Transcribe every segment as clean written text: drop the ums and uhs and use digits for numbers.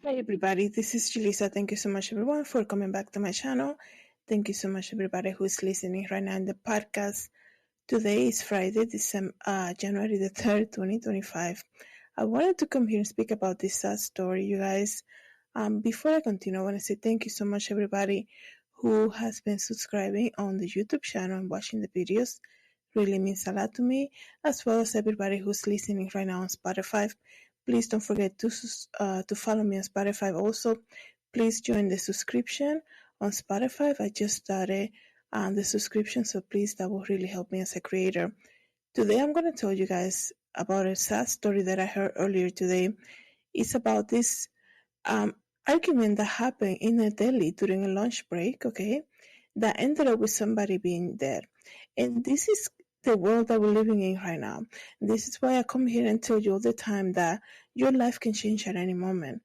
Hi everybody, this is Julissa. Thank you so much everyone for coming back to my channel. Thank you so much everybody who is listening right now in the podcast. Today is Friday, January the 3rd, 2025. I wanted to come here and speak about this sad story, you guys. Before I continue, I want to say thank you so much everybody who has been subscribing on the YouTube channel and watching the videos. Really means a lot to me, as well as everybody who's listening right now on Spotify. Please don't forget to follow me on Spotify. Also, please join the subscription on Spotify. I just started the subscription, so please, that will really help me as a creator. Today, I'm going to tell you guys about a sad story that I heard earlier today. It's about this argument that happened in a deli during a lunch break, okay, that ended up with somebody being dead. And this is the world that we're living in right now. This is why I come here and tell you all the time that your life can change at any moment,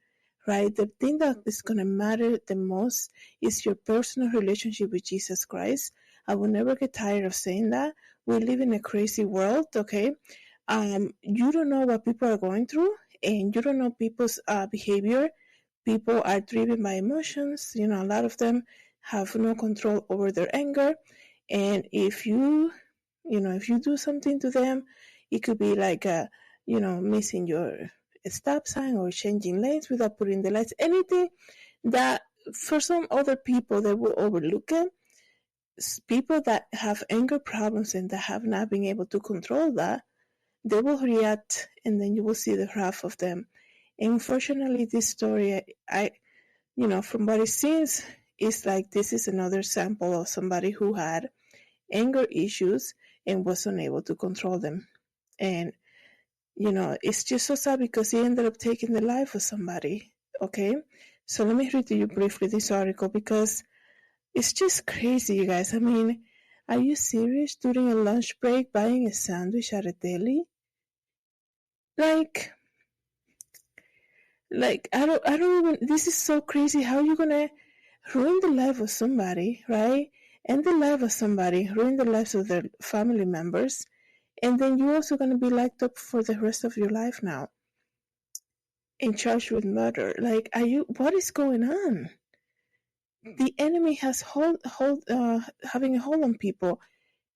right? The thing that is going to matter the most is your personal relationship with Jesus Christ. I will never get tired of saying that. We live in a crazy world, okay? You don't know what people are going through, and you don't know people's behavior. People are driven by emotions. A lot of them have no control over their anger. And if you do something to them, it could be like, missing your stop sign or changing lanes without putting the lights. Anything that for some other people they will overlook it. People that have anger problems and that have not been able to control that, they will react, and then you will see the wrath of them. And unfortunately, this story, from what it seems, is like this is another sample of somebody who had anger issues and was unable to control them. And, it's just so sad because he ended up taking the life of somebody, okay? So let me read to you briefly this article because it's just crazy, you guys. I mean, are you serious? During a lunch break, buying a sandwich at a deli? Like, I don't even, this is so crazy. How are you gonna ruin the life of somebody, right? End the life of somebody, ruin the lives of their family members, and then you're also gonna be locked up for the rest of your life now, in charged with murder. Like, what is going on? The enemy has having a hold on people.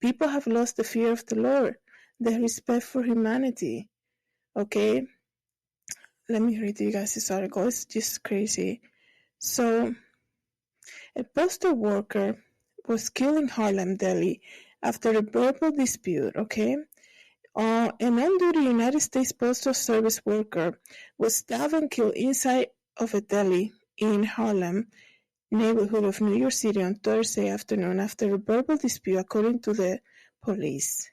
People have lost the fear of the Lord, the respect for humanity. Okay? Let me read you guys this article. It's just crazy. So, a postal worker was killed in Harlem, Delhi, after a verbal dispute, okay? An on-duty United States Postal Service worker was stabbed and killed inside of a deli in Harlem neighborhood of New York City on Thursday afternoon after a verbal dispute, according to the police.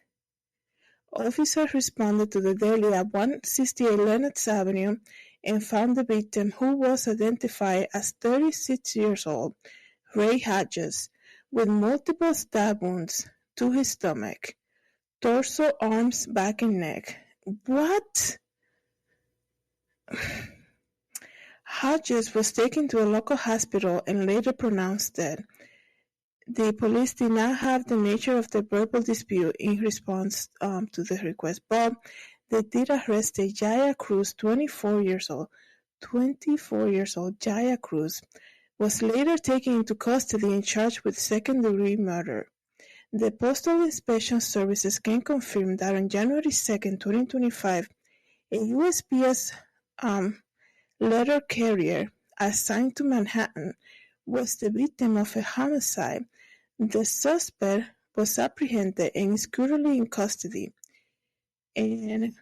Officers responded to the deli at 168 Lenox Avenue and found the victim, who was identified as 36 years old, Ray Hodges, with multiple stab wounds to his stomach, torso, arms, back, and neck. What? Hodges was taken to a local hospital and later pronounced dead. The police did not have the nature of the verbal dispute in response to the request, but they did arrest a Jaya Cruz, 24 years old. 24 years old Jaya Cruz was later taken into custody and charged with second-degree murder. The Postal Inspection Services can confirm that on January 2nd, 2025, a USPS letter carrier assigned to Manhattan was the victim of a homicide. The suspect was apprehended and is currently in custody. And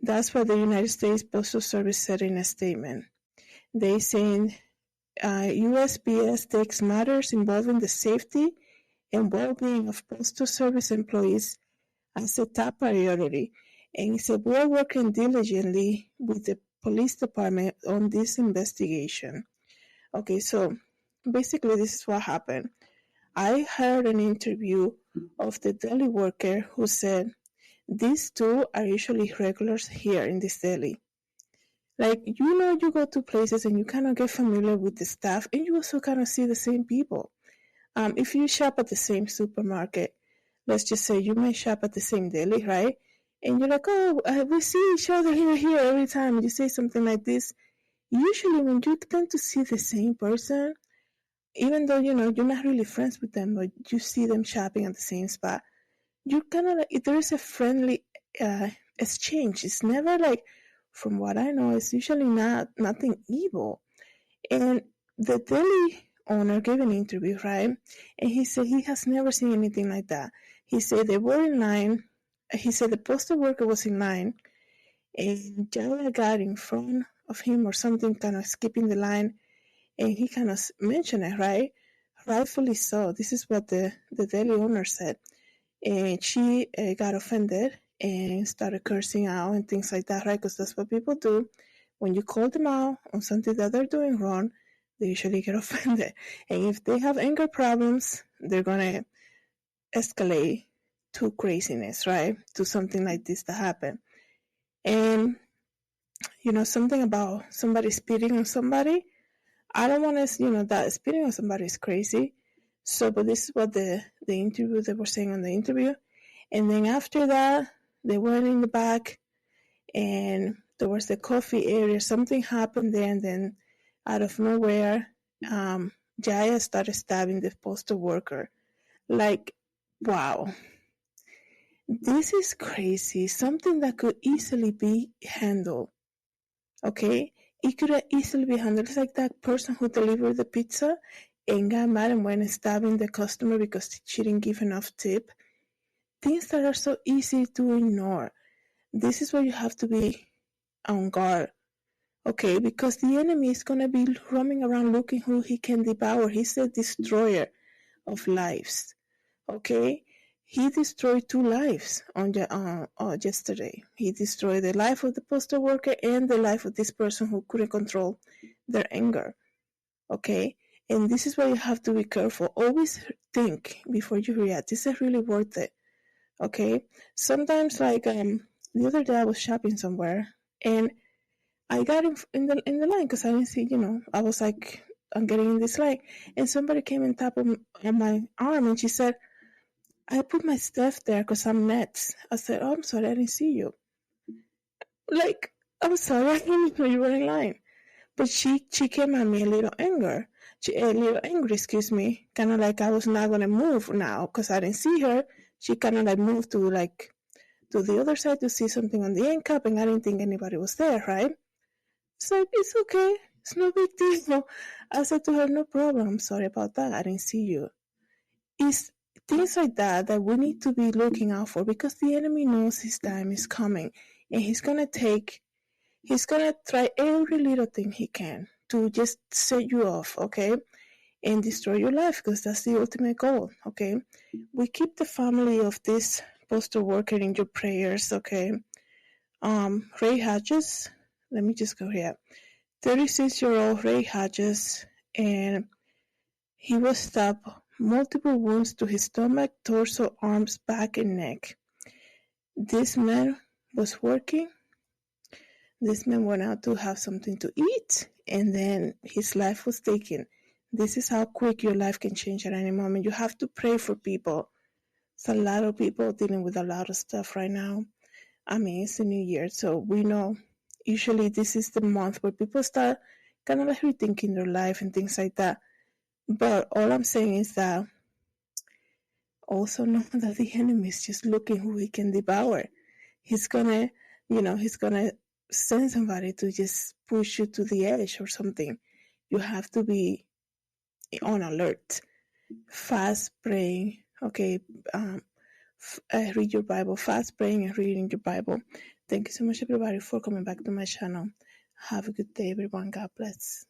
that's what the United States Postal Service said in a statement. They saying USPS takes matters involving the safety and well-being of Postal Service employees as a top priority, and said we're working diligently with the police department on this investigation. Okay, so basically this is what happened. I heard an interview of the deli worker who said, these two are usually regulars here in this deli. Like, you go to places and you kind of get familiar with the staff, and you also kind of see the same people. If you shop at the same supermarket, let's just say you may shop at the same deli, right? And you're like, oh, we see each other here every time. You say something like this, Usually when you tend to see the same person, even though, you're not really friends with them, but you see them shopping at the same spot, you kind of like, there is a friendly exchange. It's never like, from what I know, it's usually nothing evil. And the deli owner gave an interview, right? And he said he has never seen anything like that. He said they were in line. He said the postal worker was in line, and Jaya got in front of him or something, kind of skipping the line, and he kind of mentioned it, right? Rightfully so. This is what the deli owner said. And she got offended and started cursing out and things like that, right? Because that's what people do. When you call them out on something that they're doing wrong, they usually get offended. And if they have anger problems, they're going to escalate to craziness, right? To something like this to happen. And, something about somebody spitting on somebody, I don't want to, that spitting on somebody is crazy. So, but this is what the interview, they were saying on the interview. And then after that, they went in the back and towards the coffee area, something happened there. And then out of nowhere, Jaya started stabbing the postal worker. Like, wow, this is crazy. Something that could easily be handled. Okay? It could have easily be handled. It's like that person who delivered the pizza and got mad and went and stabbing the customer because she didn't give enough tip. Things that are so easy to ignore. This is where you have to be on guard. Okay, because the enemy is going to be roaming around looking who he can devour. He's a destroyer of lives. Okay, he destroyed 2 lives on yesterday. He destroyed the life of the postal worker and the life of this person who couldn't control their anger. Okay, and this is why you have to be careful. Always think before you react. Is it really worth it? Okay, sometimes like the other day I was shopping somewhere and I got in the line because I didn't see, I was like, I'm getting in this line, and somebody came and tapped on my arm, and she said, I put my stuff there because I'm next. I said, oh, I'm sorry, I didn't see you. Like, I'm sorry, I didn't know you were in line. But she came at me a little angry, excuse me, kind of like I was not going to move now because I didn't see her. She kind of like moved to the other side to see something on the end cap, and I didn't think anybody was there, right? It's like, it's okay. It's no big deal. I said to her, no problem. I'm sorry about that. I didn't see you. It's things like that we need to be looking out for because the enemy knows his time is coming and he's going to try every little thing he can to just set you off, okay? And destroy your life because that's the ultimate goal, okay? We keep the family of this postal worker in your prayers, okay? Ray Hodges, let me just go here. 36-year-old Ray Hodges, and he was stabbed multiple wounds to his stomach, torso, arms, back, and neck. This man was working. This man went out to have something to eat, and then his life was taken. This is how quick your life can change at any moment. You have to pray for people. It's a lot of people dealing with a lot of stuff right now. I mean, it's the new year, so we know usually this is the month where people start kind of like rethinking their life and things like that. But all I'm saying is that also know that the enemy is just looking who he can devour. He's gonna send somebody to just push you to the edge or something. You have to be on alert. Fast praying, okay, read your Bible, fast praying and reading your Bible. Thank you so much, everybody, for coming back to my channel. Have a good day, everyone. God bless.